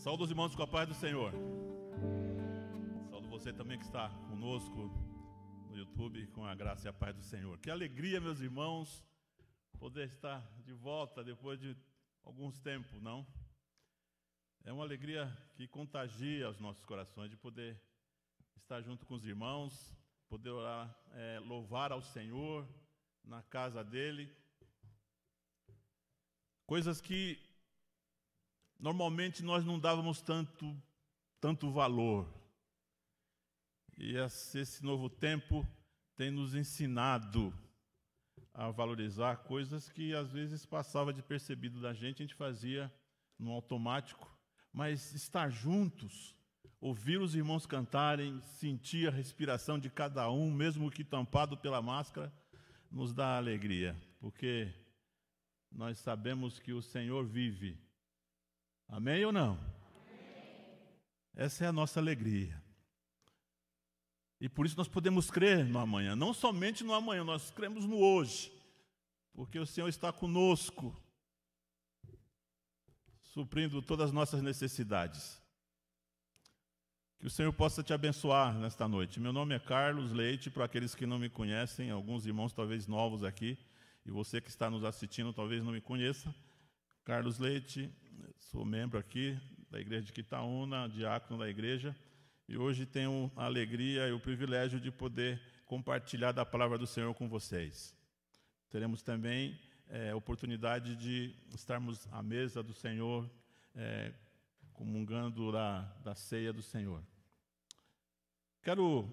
Saúde os irmãos com a paz do Senhor. Saúde você também que está conosco no YouTube com a graça e a paz do Senhor. Que alegria, meus irmãos, poder estar de volta depois de alguns tempos, não? É uma alegria que contagia os nossos corações de poder estar junto com os irmãos, poder orar, louvar ao Senhor na casa dele. Coisas que normalmente nós não dávamos tanto valor. E esse novo tempo tem nos ensinado a valorizar coisas que às vezes passava despercebido da gente, a gente fazia no automático. Mas estar juntos, ouvir os irmãos cantarem, sentir a respiração de cada um, mesmo que tampado pela máscara, nos dá alegria, porque nós sabemos que o Senhor vive. Amém ou não? Amém. Essa é a nossa alegria. E por isso nós podemos crer no amanhã, não somente no amanhã, nós cremos no hoje, porque o Senhor está conosco, suprindo todas as nossas necessidades. Que o Senhor possa te abençoar nesta noite. Meu nome é Carlos Leite, para aqueles que não me conhecem, alguns irmãos talvez novos aqui, e você que está nos assistindo talvez não me conheça. Carlos Leite, sou membro aqui da Igreja de Quitaúna, diácono da igreja, e hoje tenho a alegria e o privilégio de poder compartilhar da palavra do Senhor com vocês. Teremos também a oportunidade de estarmos à mesa do Senhor, comungando da ceia do Senhor. Quero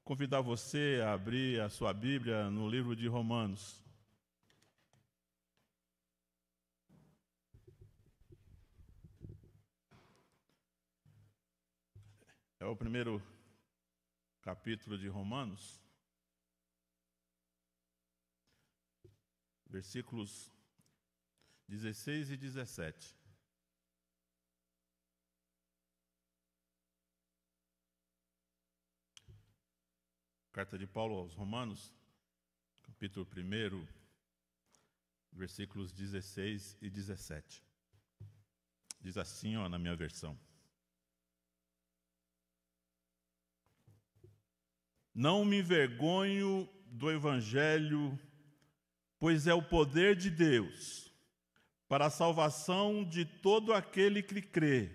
convidar você a abrir a sua Bíblia no livro de Romanos. É o primeiro capítulo de Romanos, versículos 16 e 17. Carta de Paulo aos Romanos, capítulo 1, versículos 16 e 17. Diz assim, na minha versão. Não me envergonho do Evangelho, pois é o poder de Deus para a salvação de todo aquele que crê,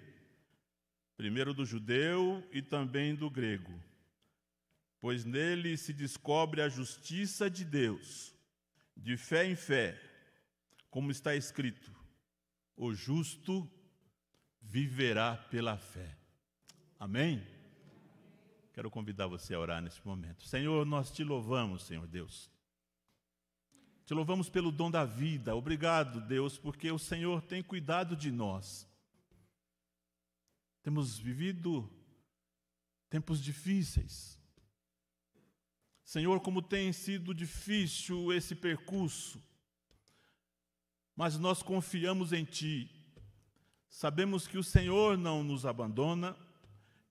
primeiro do judeu e também do grego, pois nele se descobre a justiça de Deus, de fé em fé, como está escrito, o justo viverá pela fé. Amém? Quero convidar você a orar nesse momento. Senhor, nós te louvamos, Senhor Deus. Te louvamos pelo dom da vida. Obrigado, Deus, porque o Senhor tem cuidado de nós. Temos vivido tempos difíceis. Senhor, como tem sido difícil esse percurso, mas nós confiamos em Ti. Sabemos que o Senhor não nos abandona,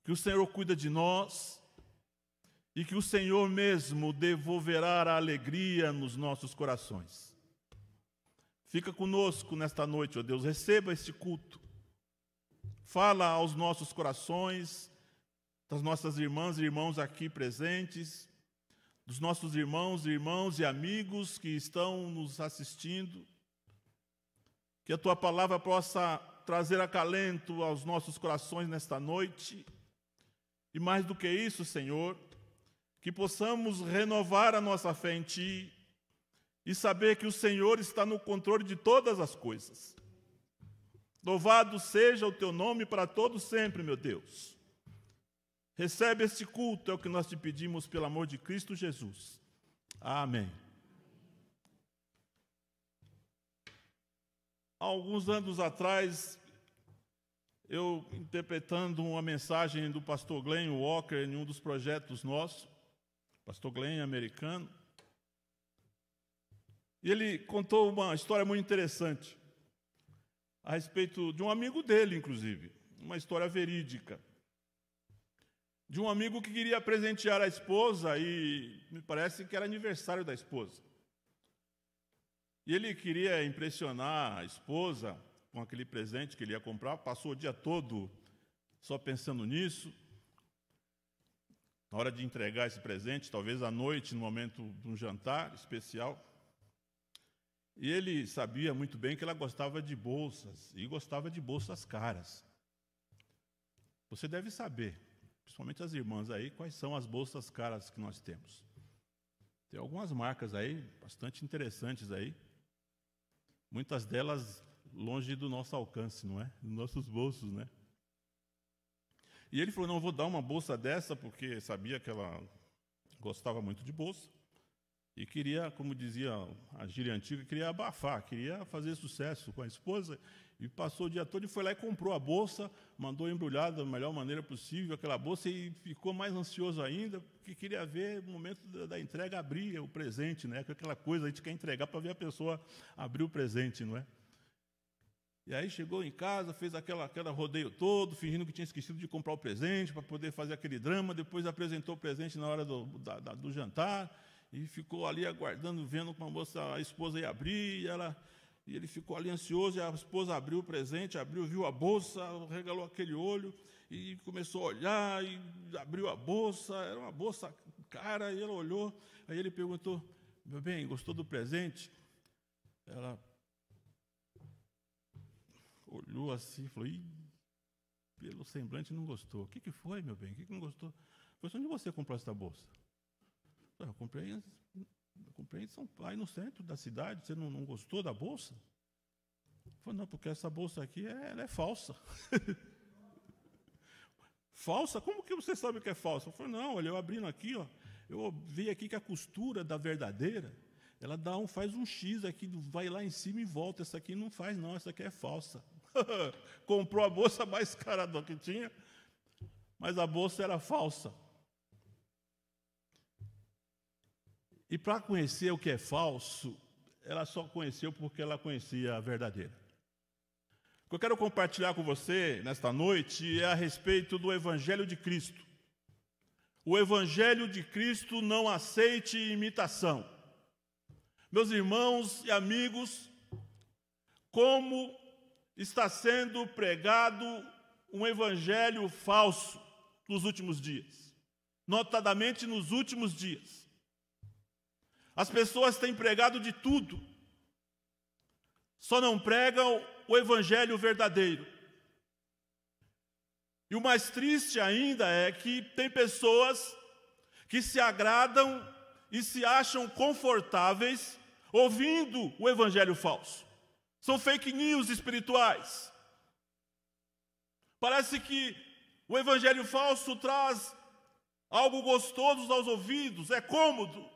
que o Senhor cuida de nós e que o Senhor mesmo devolverá a alegria nos nossos corações. Fica conosco nesta noite, ó Deus, receba este culto. Fala aos nossos corações, das nossas irmãs e irmãos aqui presentes, dos nossos irmãos e amigos que estão nos assistindo. Que a Tua palavra possa trazer acalento aos nossos corações nesta noite. E mais do que isso, Senhor, que possamos renovar a nossa fé em Ti e saber que o Senhor está no controle de todas as coisas. Louvado seja o Teu nome para todo sempre, meu Deus. Recebe este culto, é o que nós te pedimos pelo amor de Cristo Jesus. Amém. Há alguns anos atrás, eu interpretando uma mensagem do pastor Glenn Walker em um dos projetos nossos, pastor Glenn americano, e ele contou uma história muito interessante a respeito de um amigo dele, inclusive, uma história verídica, de um amigo que queria presentear a esposa e me parece que era aniversário da esposa. E ele queria impressionar a esposa com aquele presente que ele ia comprar, passou o dia todo só pensando nisso. Na hora de entregar esse presente, talvez à noite, no momento de um jantar especial. E ele sabia muito bem que ela gostava de bolsas, e gostava de bolsas caras. Você deve saber, principalmente as irmãs aí, quais são as bolsas caras que nós temos. Tem algumas marcas aí, bastante interessantes aí. Muitas delas longe do nosso alcance, não é? Dos nossos bolsos, né? E ele falou, não, vou dar uma bolsa dessa, porque sabia que ela gostava muito de bolsa. E queria, como dizia a gíria antiga, queria abafar, queria fazer sucesso com a esposa. E passou o dia todo e foi lá e comprou a bolsa, mandou embrulhar da melhor maneira possível aquela bolsa e ficou mais ansioso ainda, porque queria ver o momento da entrega, abrir o presente, né? Aquela coisa, a gente quer entregar para ver a pessoa abrir o presente, não é? E aí chegou em casa, fez aquela rodeio todo, fingindo que tinha esquecido de comprar o presente para poder fazer aquele drama, depois apresentou o presente na hora do jantar, e ficou ali aguardando, vendo como a esposa ia abrir, e ele ficou ali ansioso, e a esposa abriu o presente, viu a bolsa, regalou aquele olho, e começou a olhar, e abriu a bolsa, era uma bolsa cara, e ela olhou, aí ele perguntou, meu bem, gostou do presente? Ela olhou assim, falou, pelo semblante não gostou. O que foi, meu bem? O que não gostou? Foi onde você comprou essa bolsa? Eu comprei em São Paulo, no centro da cidade. Você não gostou da bolsa? Falei, não, porque essa bolsa aqui ela é falsa. Falsa? Como que você sabe que é falsa? Eu falei, não, olha, eu abrindo aqui, ó, eu vi aqui que a costura da verdadeira, ela faz um X aqui, vai lá em cima e volta. Essa aqui não faz, não, essa aqui é falsa. Comprou a bolsa mais cara do que tinha, mas a bolsa era falsa. E para conhecer o que é falso, ela só conheceu porque ela conhecia a verdadeira. O que eu quero compartilhar com você nesta noite é a respeito do Evangelho de Cristo. O Evangelho de Cristo não aceite imitação. Meus irmãos e amigos, como está sendo pregado um evangelho falso nos últimos dias, notadamente nos últimos dias. As pessoas têm pregado de tudo, só não pregam o evangelho verdadeiro. E o mais triste ainda é que tem pessoas que se agradam e se acham confortáveis ouvindo o evangelho falso. São fake news espirituais. Parece que o evangelho falso traz algo gostoso aos ouvidos, é cômodo,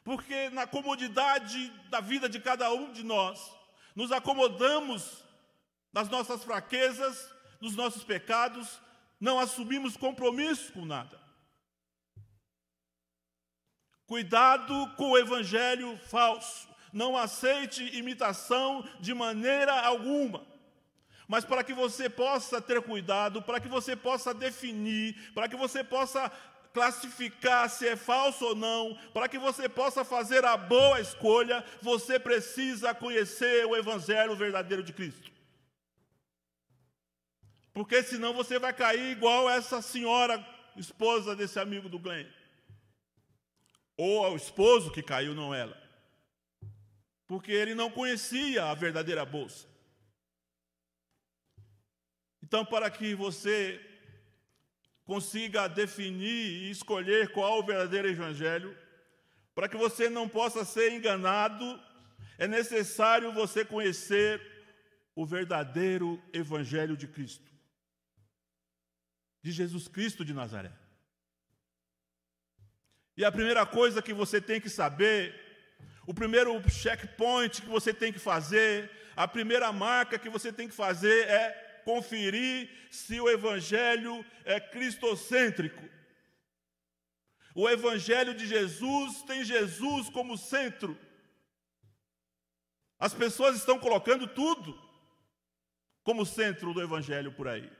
porque na comodidade da vida de cada um de nós, nos acomodamos nas nossas fraquezas, nos nossos pecados, não assumimos compromisso com nada. Cuidado com o evangelho falso. Não aceite imitação de maneira alguma. Mas para que você possa ter cuidado, para que você possa definir, para que você possa classificar se é falso ou não, para que você possa fazer a boa escolha, você precisa conhecer o evangelho verdadeiro de Cristo. Porque senão você vai cair igual essa senhora, esposa desse amigo do Glenn. Ou ao esposo que caiu, não ela. Porque ele não conhecia a verdadeira bolsa. Então, para que você consiga definir e escolher qual o verdadeiro evangelho, para que você não possa ser enganado, é necessário você conhecer o verdadeiro evangelho de Cristo, de Jesus Cristo de Nazaré. E a primeira coisa que você tem que saber, o primeiro checkpoint que você tem que fazer, a primeira marca que você tem que fazer é conferir se o evangelho é cristocêntrico. O evangelho de Jesus tem Jesus como centro. As pessoas estão colocando tudo como centro do evangelho por aí.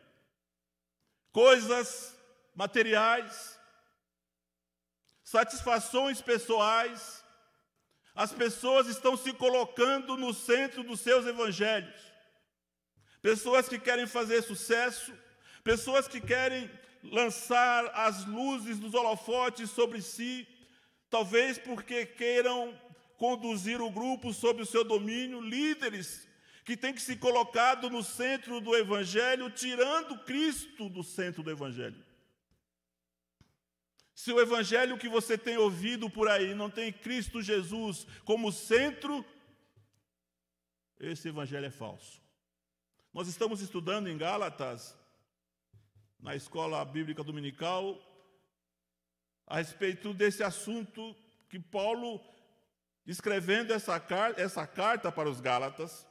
Coisas materiais, satisfações pessoais. As pessoas estão se colocando no centro dos seus evangelhos. Pessoas que querem fazer sucesso, pessoas que querem lançar as luzes dos holofotes sobre si, talvez porque queiram conduzir o grupo sob o seu domínio, líderes que têm que se colocado no centro do Evangelho, tirando Cristo do centro do Evangelho. Se o Evangelho que você tem ouvido por aí não tem Cristo Jesus como centro, esse Evangelho é falso. Nós estamos estudando em Gálatas, na escola bíblica dominical, a respeito desse assunto que Paulo, escrevendo essa carta para os Gálatas,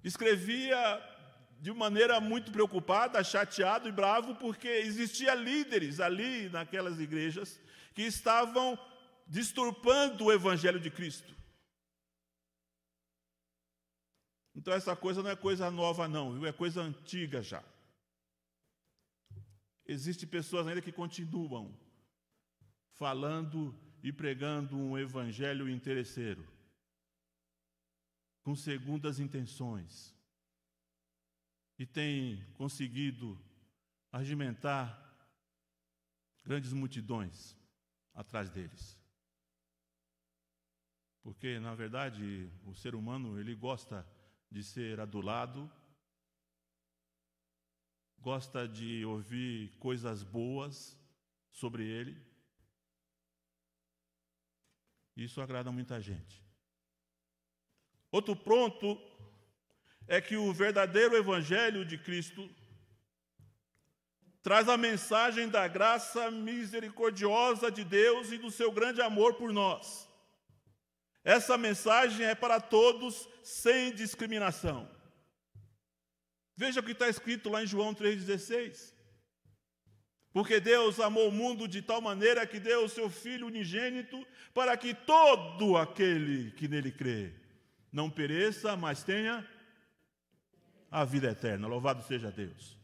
escrevia de maneira muito preocupada, chateado e bravo, porque existia líderes ali naquelas igrejas que estavam disturpando o Evangelho de Cristo. Então essa coisa não é coisa nova não, viu? É coisa antiga já. Existem pessoas ainda que continuam falando e pregando um evangelho interesseiro, com segundas intenções, e têm conseguido arregimentar grandes multidões atrás deles. Porque, na verdade, o ser humano, ele gosta de ser adulado, gosta de ouvir coisas boas sobre ele. Isso agrada muita gente. Outro ponto é que o verdadeiro Evangelho de Cristo traz a mensagem da graça misericordiosa de Deus e do seu grande amor por nós. Essa mensagem é para todos, sem discriminação. Veja o que está escrito lá em João 3,16. Porque Deus amou o mundo de tal maneira que deu o seu Filho unigênito para que todo aquele que nele crê não pereça, mas tenha a vida eterna. Louvado seja Deus.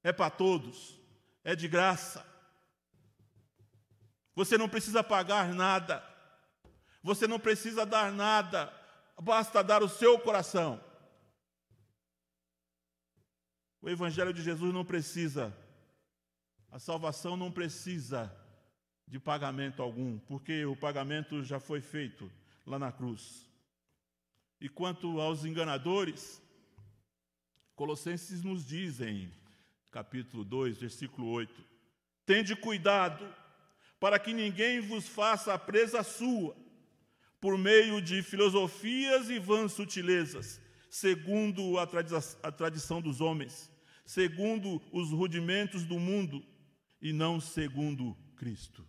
É para todos, é de graça. Você não precisa pagar nada, você não precisa dar nada, basta dar o seu coração. O Evangelho de Jesus não precisa, a salvação não precisa de pagamento algum, porque o pagamento já foi feito lá na cruz. E quanto aos enganadores, Colossenses nos diz em capítulo 2, versículo 8: tende cuidado para que ninguém vos faça presa sua, por meio de filosofias e vãs sutilezas, segundo a tradição dos homens, segundo os rudimentos do mundo, e não segundo Cristo.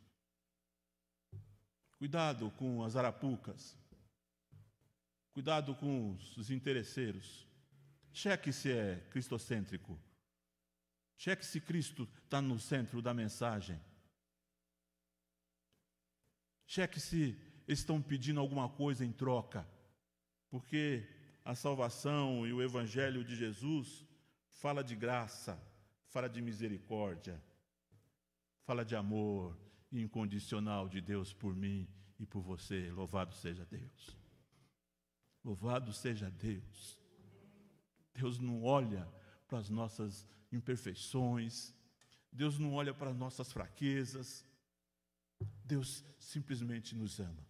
Cuidado com as arapucas, cuidado com os interesseiros. Cheque se é cristocêntrico, cheque se Cristo está no centro da mensagem, cheque se estão pedindo alguma coisa em troca, porque a salvação e o Evangelho de Jesus fala de graça, fala de misericórdia, fala de amor incondicional de Deus por mim e por você. Louvado seja Deus. Louvado seja Deus. Deus não olha para as nossas imperfeições, Deus não olha para as nossas fraquezas, Deus simplesmente nos ama.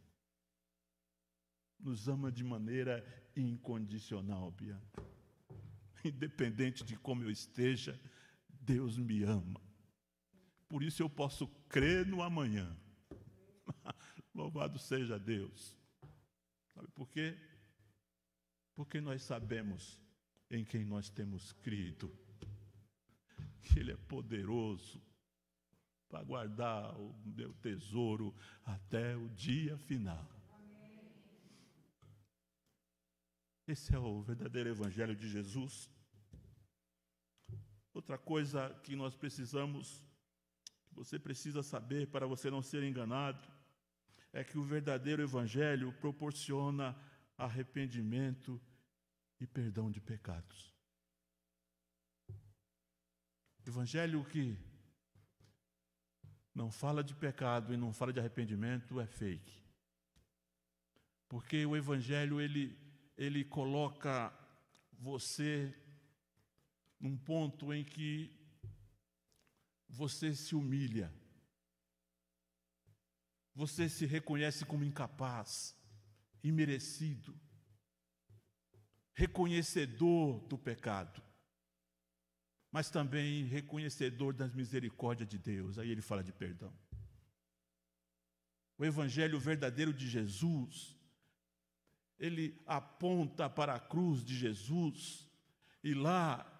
Nos ama de maneira incondicional, Bianca. Independente de como eu esteja, Deus me ama. Por isso eu posso crer no amanhã. Louvado seja Deus. Sabe por quê? Porque nós sabemos em quem nós temos crido. Que Ele é poderoso para guardar o meu tesouro até o dia final. Esse é o verdadeiro Evangelho de Jesus. Outra coisa que nós precisamos, que você precisa saber para você não ser enganado, é que o verdadeiro Evangelho proporciona arrependimento e perdão de pecados. Evangelho que não fala de pecado e não fala de arrependimento é fake. Porque o Evangelho, ele coloca você num ponto em que você se humilha, você se reconhece como incapaz, imerecido, reconhecedor do pecado, mas também reconhecedor das misericórdias de Deus. Aí ele fala de perdão. O evangelho verdadeiro de Jesus, ele aponta para a cruz de Jesus, e lá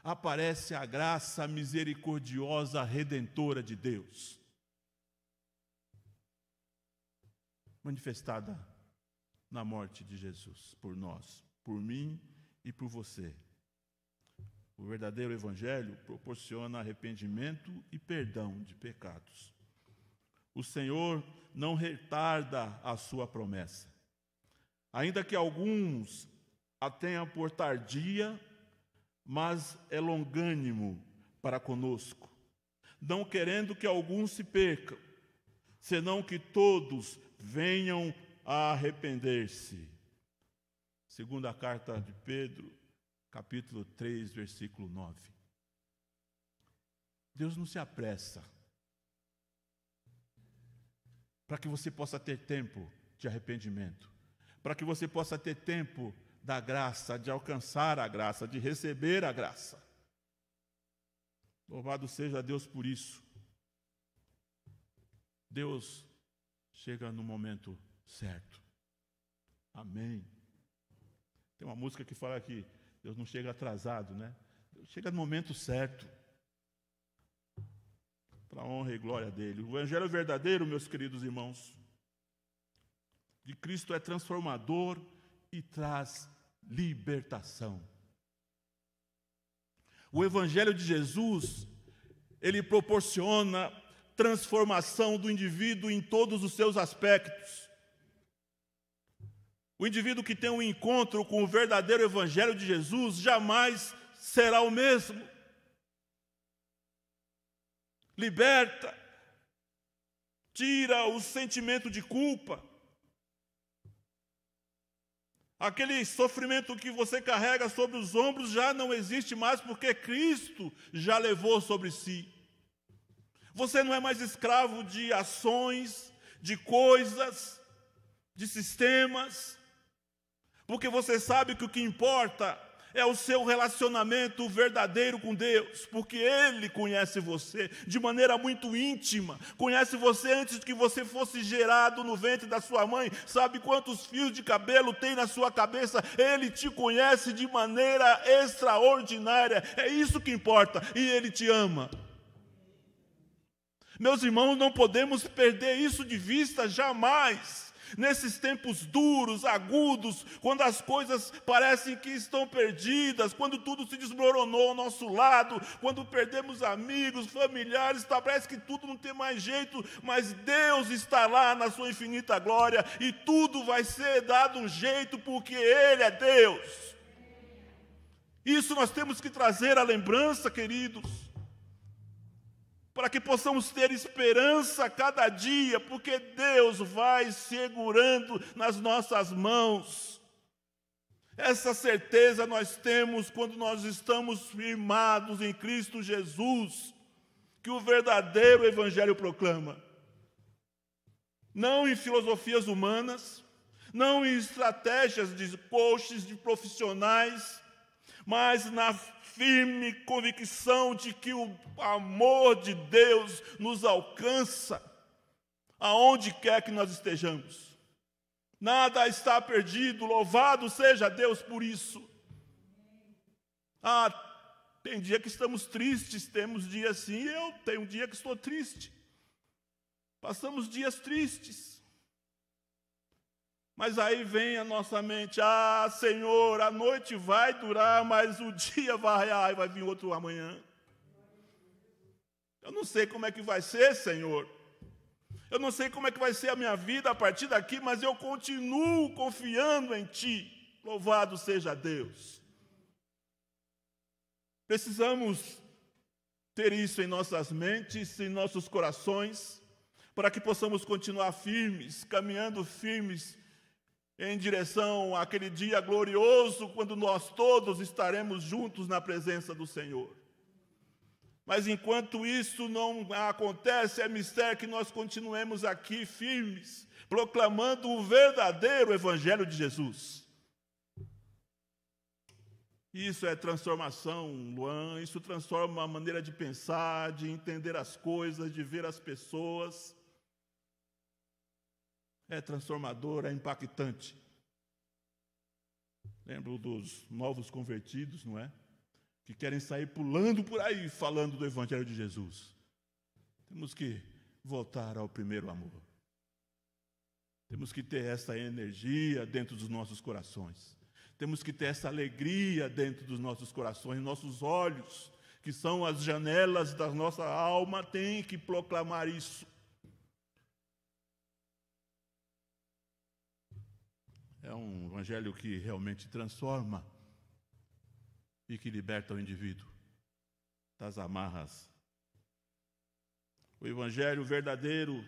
aparece a graça misericordiosa, redentora de Deus, manifestada na morte de Jesus, por nós, por mim e por você. O verdadeiro evangelho proporciona arrependimento e perdão de pecados. O Senhor não retarda a sua promessa, ainda que alguns a tenham por tardia, mas é longânimo para conosco, não querendo que alguns se percam, senão que todos venham a arrepender-se. Segunda carta de Pedro, capítulo 3, versículo 9. Deus não se apressa para que você possa ter tempo de arrependimento, para que você possa ter tempo da graça, de alcançar a graça, de receber a graça. Louvado seja Deus por isso. Deus chega no momento certo. Amém. Tem uma música que fala que Deus não chega atrasado, né? Deus chega no momento certo, para a honra e glória dele. O evangelho verdadeiro, meus queridos irmãos, de Cristo é transformador e traz libertação. O evangelho de Jesus, ele proporciona transformação do indivíduo em todos os seus aspectos. O indivíduo que tem um encontro com o verdadeiro evangelho de Jesus jamais será o mesmo. Liberta, tira o sentimento de culpa. Aquele sofrimento que você carrega sobre os ombros já não existe mais, porque Cristo já levou sobre si. Você não é mais escravo de ações, de coisas, de sistemas, porque você sabe que o que importa é o seu relacionamento verdadeiro com Deus, porque Ele conhece você de maneira muito íntima, conhece você antes de que você fosse gerado no ventre da sua mãe, sabe quantos fios de cabelo tem na sua cabeça, Ele te conhece de maneira extraordinária, é isso que importa, e Ele te ama. Meus irmãos, não podemos perder isso de vista jamais. Nesses tempos duros, agudos, quando as coisas parecem que estão perdidas, quando tudo se desmoronou ao nosso lado, quando perdemos amigos, familiares, parece que tudo não tem mais jeito, mas Deus está lá na sua infinita glória e tudo vai ser dado um jeito porque Ele é Deus. Isso nós temos que trazer à lembrança, queridos, para que possamos ter esperança a cada dia, porque Deus vai segurando nas nossas mãos. Essa certeza nós temos quando nós estamos firmados em Cristo Jesus, que o verdadeiro evangelho proclama. Não em filosofias humanas, não em estratégias de coaches, de profissionais, mas na firme convicção de que o amor de Deus nos alcança aonde quer que nós estejamos. Nada está perdido, louvado seja Deus por isso. Tem dia que estamos tristes, temos dias assim, eu tenho um dia que estou triste. Passamos dias tristes. Mas aí vem a nossa mente, Senhor, a noite vai durar, mas o dia vai vir outro amanhã. Eu não sei como é que vai ser, Senhor. Eu não sei como é que vai ser a minha vida a partir daqui, mas eu continuo confiando em Ti. Louvado seja Deus. Precisamos ter isso em nossas mentes, em nossos corações, para que possamos continuar firmes, caminhando firmes, em direção àquele dia glorioso, quando nós todos estaremos juntos na presença do Senhor. Mas enquanto isso não acontece, é mistério que nós continuemos aqui firmes, proclamando o verdadeiro Evangelho de Jesus. Isso é transformação, Luan, isso transforma a maneira de pensar, de entender as coisas, de ver as pessoas. É transformador, é impactante. Lembro dos novos convertidos, não é? Que querem sair pulando por aí, falando do Evangelho de Jesus. Temos que voltar ao primeiro amor. Temos que ter essa energia dentro dos nossos corações. Temos que ter essa alegria dentro dos nossos corações. Nossos olhos, que são as janelas da nossa alma, têm que proclamar isso. É um evangelho que realmente transforma e que liberta o indivíduo das amarras. O evangelho verdadeiro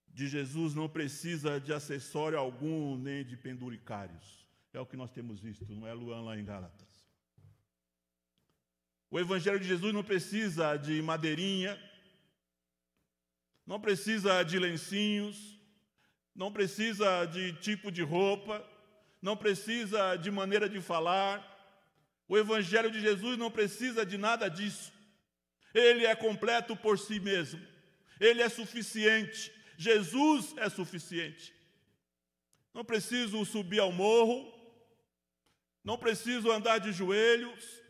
de Jesus não precisa de acessório algum, nem de penduricários. É o que nós temos visto, não é, Luan, lá em Gálatas? O evangelho de Jesus não precisa de madeirinha, não precisa de lencinhos, não precisa de tipo de roupa, não precisa de maneira de falar. O evangelho de Jesus não precisa de nada disso. Ele é completo por si mesmo. Ele é suficiente. Jesus é suficiente. Não preciso subir ao morro, não preciso andar de joelhos,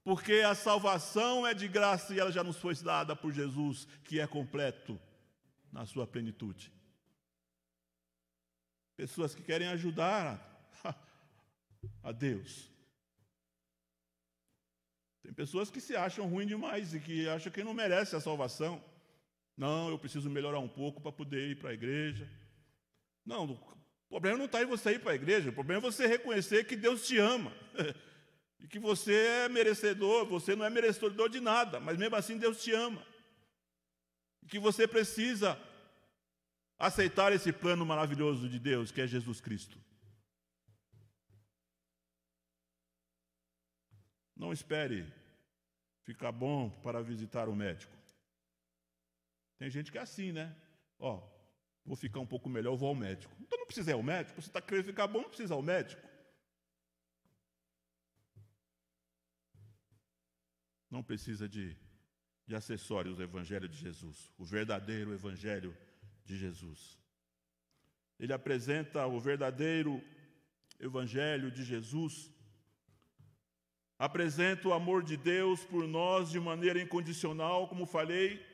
porque a salvação é de graça e ela já nos foi dada por Jesus, que é completo na sua plenitude. Pessoas que querem ajudar a Deus. Tem pessoas que se acham ruins demais e que acham que não merece a salvação. Não, eu preciso melhorar um pouco para poder ir para a igreja. Não, o problema não está em você ir para a igreja, o problema é você reconhecer que Deus te ama. E que você é merecedor, você não é merecedor de nada, mas mesmo assim Deus te ama. E que você precisa aceitar esse plano maravilhoso de Deus, que é Jesus Cristo. Não espere ficar bom para visitar o médico. Tem gente que é assim, né? Vou ficar um pouco melhor, eu vou ao médico. Então não precisa ir ao médico, você está querendo ficar bom, não precisa ir ao médico. Não precisa de acessórios o Evangelho de Jesus, o verdadeiro Evangelho de Jesus. Ele apresenta o verdadeiro Evangelho de Jesus, apresenta o amor de Deus por nós de maneira incondicional, como falei.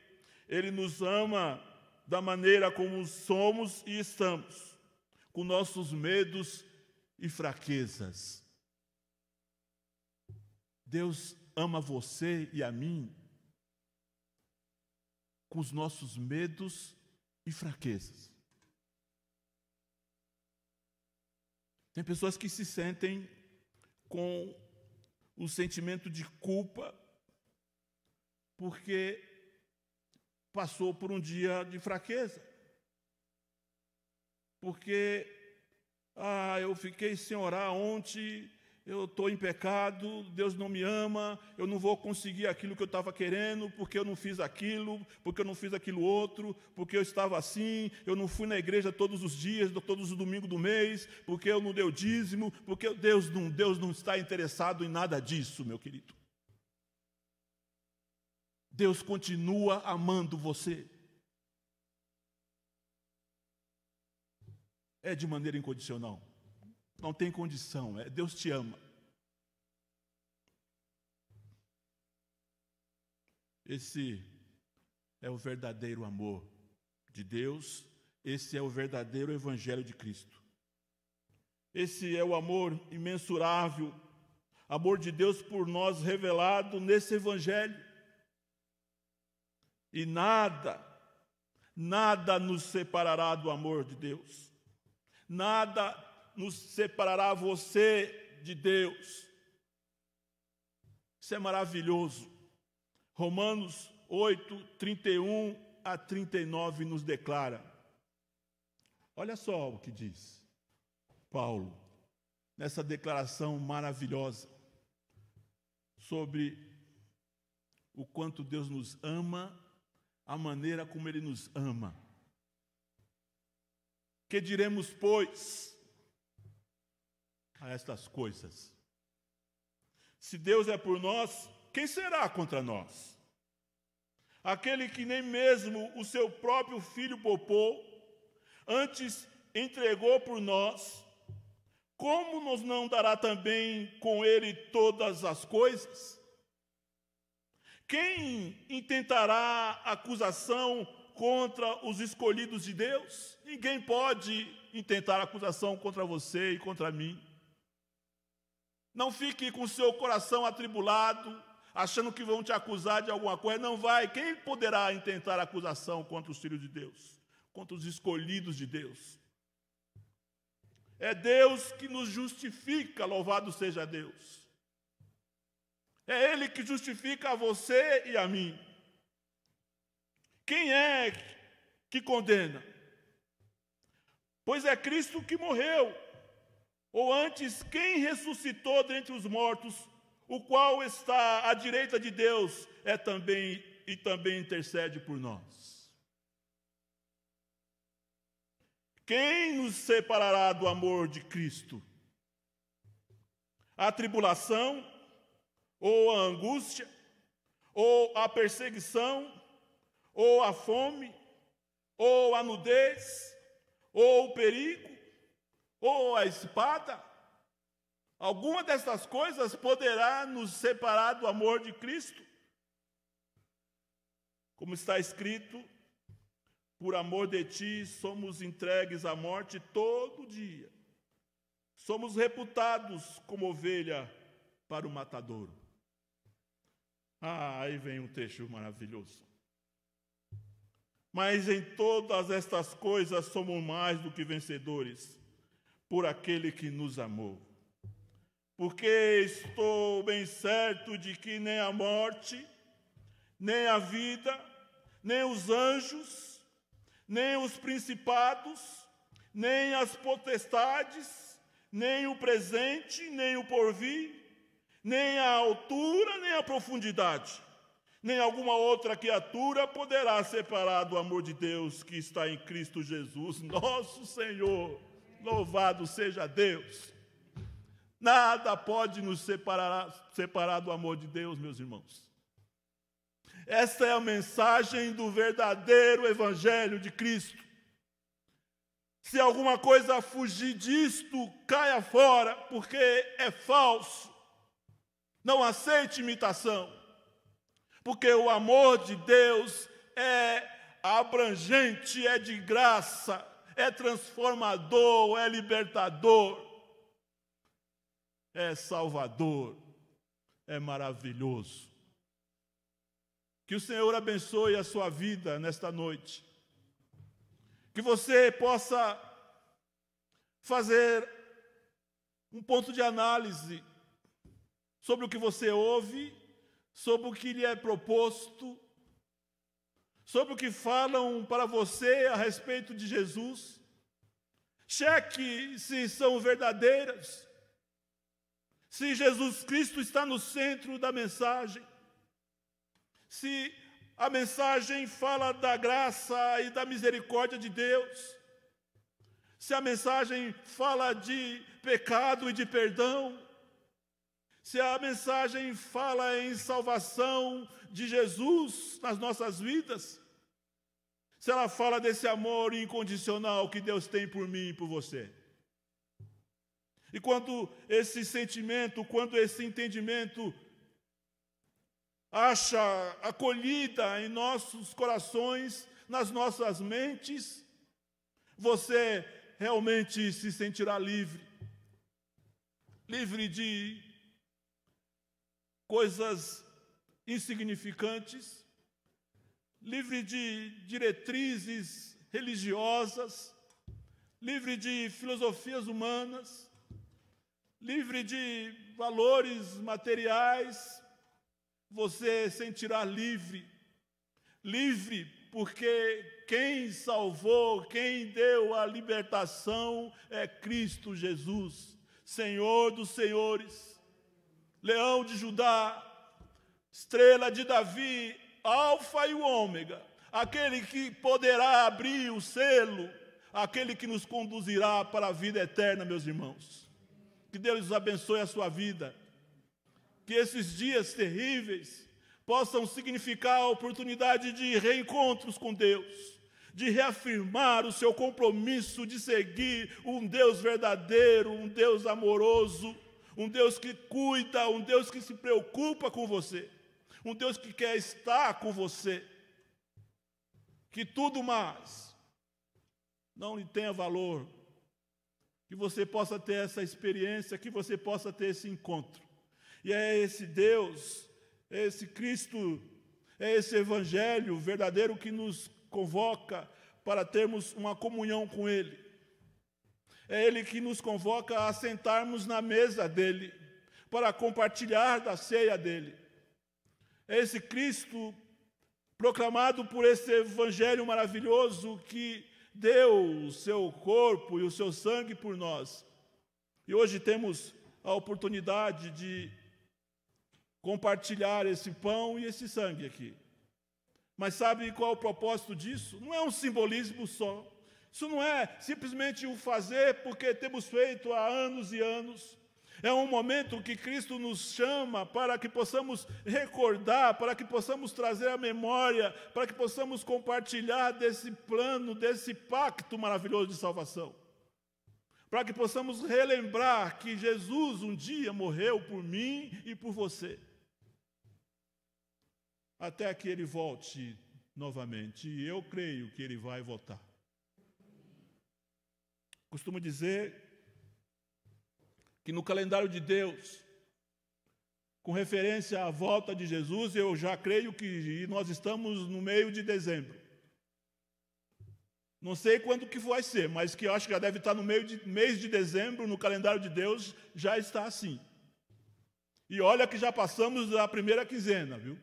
Ele nos ama da maneira como somos e estamos, com nossos medos e fraquezas. Deus ama você e a mim com os nossos medos e fraquezas. Tem pessoas que se sentem com o sentimento de culpa porque passou por um dia de fraqueza. Porque, eu fiquei sem orar ontem, eu estou em pecado, Deus não me ama, eu não vou conseguir aquilo que eu estava querendo, porque eu não fiz aquilo, porque eu não fiz aquilo outro, porque eu estava assim, eu não fui na igreja todos os dias, todos os domingos do mês, porque eu não dei o dízimo, porque Deus não está interessado em nada disso, meu querido. Deus continua amando você. É de maneira incondicional. Não tem condição, Deus te ama. Esse é o verdadeiro amor de Deus, esse é o verdadeiro Evangelho de Cristo. Esse é o amor imensurável, amor de Deus por nós revelado nesse Evangelho. E nada nos separará do amor de Deus. Nada nos separará você de Deus. Isso é maravilhoso. Romanos 8, 31 a 39 nos declara. Olha só o que diz. Paulo, nessa declaração maravilhosa sobre o quanto Deus nos ama, a maneira como Ele nos ama. Que diremos, pois, a estas coisas? Se Deus é por nós, quem será contra nós? Aquele que nem mesmo o seu próprio Filho poupou, antes entregou por nós, como nos não dará também com Ele todas as coisas? Quem intentará acusação contra os escolhidos de Deus? Ninguém pode intentar acusação contra você e contra mim. Não fique com seu coração atribulado, achando que vão te acusar de alguma coisa. Não vai. Quem poderá intentar acusação contra os filhos de Deus? Contra os escolhidos de Deus? É Deus que nos justifica, louvado seja Deus. É Ele que justifica a você e a mim. Quem é que condena? Pois é Cristo que morreu, ou antes, quem ressuscitou dentre os mortos, o qual está à direita de Deus, também intercede por nós. Quem nos separará do amor de Cristo? A tribulação, ou a angústia, ou a perseguição, ou a fome, ou a nudez, ou o perigo, ou a espada? Alguma dessas coisas poderá nos separar do amor de Cristo? Como está escrito, por amor de ti somos entregues à morte todo dia. Somos reputados como ovelha para o matadouro. Aí vem um texto maravilhoso. Mas em todas estas coisas somos mais do que vencedores, por aquele que nos amou. Porque estou bem certo de que nem a morte, nem a vida, nem os anjos, nem os principados, nem as potestades, nem o presente, nem o porvir, nem a altura, nem a profundidade, nem alguma outra criatura poderá separar do amor de Deus que está em Cristo Jesus, nosso Senhor. Louvado seja Deus. Nada pode nos separar do amor de Deus, meus irmãos. Esta é a mensagem do verdadeiro Evangelho de Cristo. Se alguma coisa fugir disto, caia fora, porque é falso. Não aceite imitação, porque o amor de Deus é abrangente, é de graça, é transformador, é libertador, é salvador, é maravilhoso. Que o Senhor abençoe a sua vida nesta noite. Que você possa fazer um ponto de análise sobre o que você ouve, sobre o que lhe é proposto, sobre o que falam para você a respeito de Jesus. Cheque se são verdadeiras, se Jesus Cristo está no centro da mensagem, se a mensagem fala da graça e da misericórdia de Deus, se a mensagem fala de pecado e de perdão, se a mensagem fala em salvação de Jesus nas nossas vidas, se ela fala desse amor incondicional que Deus tem por mim e por você. E quando esse sentimento, quando esse entendimento acha acolhida em nossos corações, nas nossas mentes, você realmente se sentirá livre. Livre de coisas insignificantes, livre de diretrizes religiosas, livre de filosofias humanas, livre de valores materiais. Você sentirá livre porque quem salvou, quem deu a libertação é Cristo Jesus, Senhor dos senhores, Leão de Judá, Estrela de Davi, Alfa e o Ômega, aquele que poderá abrir o selo, aquele que nos conduzirá para a vida eterna, meus irmãos. Que Deus abençoe a sua vida. Que esses dias terríveis possam significar a oportunidade de reencontros com Deus, de reafirmar o seu compromisso de seguir um Deus verdadeiro, um Deus amoroso, um Deus que cuida, um Deus que se preocupa com você, um Deus que quer estar com você. Que tudo mais não lhe tenha valor, que você possa ter essa experiência, que você possa ter esse encontro. E é esse Deus, é esse Cristo, é esse Evangelho verdadeiro que nos convoca para termos uma comunhão com Ele. É Ele que nos convoca a sentarmos na mesa dEle, para compartilhar da ceia dEle. É esse Cristo proclamado por esse Evangelho maravilhoso que deu o seu corpo e o seu sangue por nós. E hoje temos a oportunidade de compartilhar esse pão e esse sangue aqui. Mas sabe qual é o propósito disso? Não é um simbolismo só. Isso não é simplesmente o fazer porque temos feito há anos e anos. É um momento que Cristo nos chama para que possamos recordar, para que possamos trazer à memória, para que possamos compartilhar desse plano, desse pacto maravilhoso de salvação. Para que possamos relembrar que Jesus um dia morreu por mim e por você. Até que Ele volte novamente. E eu creio que Ele vai voltar. Costumo dizer que no calendário de Deus, com referência à volta de Jesus, eu já creio que nós estamos no meio de dezembro. Não sei quando que vai ser, mas que eu acho que já deve estar no mês de dezembro, no calendário de Deus, já está assim. E olha que já passamos a primeira quinzena, viu?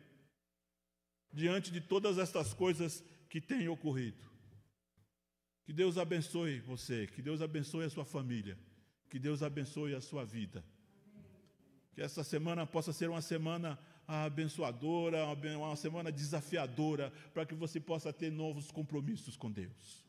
Diante de todas estas coisas que têm ocorrido. Que Deus abençoe você, que Deus abençoe a sua família, que Deus abençoe a sua vida. Que essa semana possa ser uma semana abençoadora, uma semana desafiadora, para que você possa ter novos compromissos com Deus.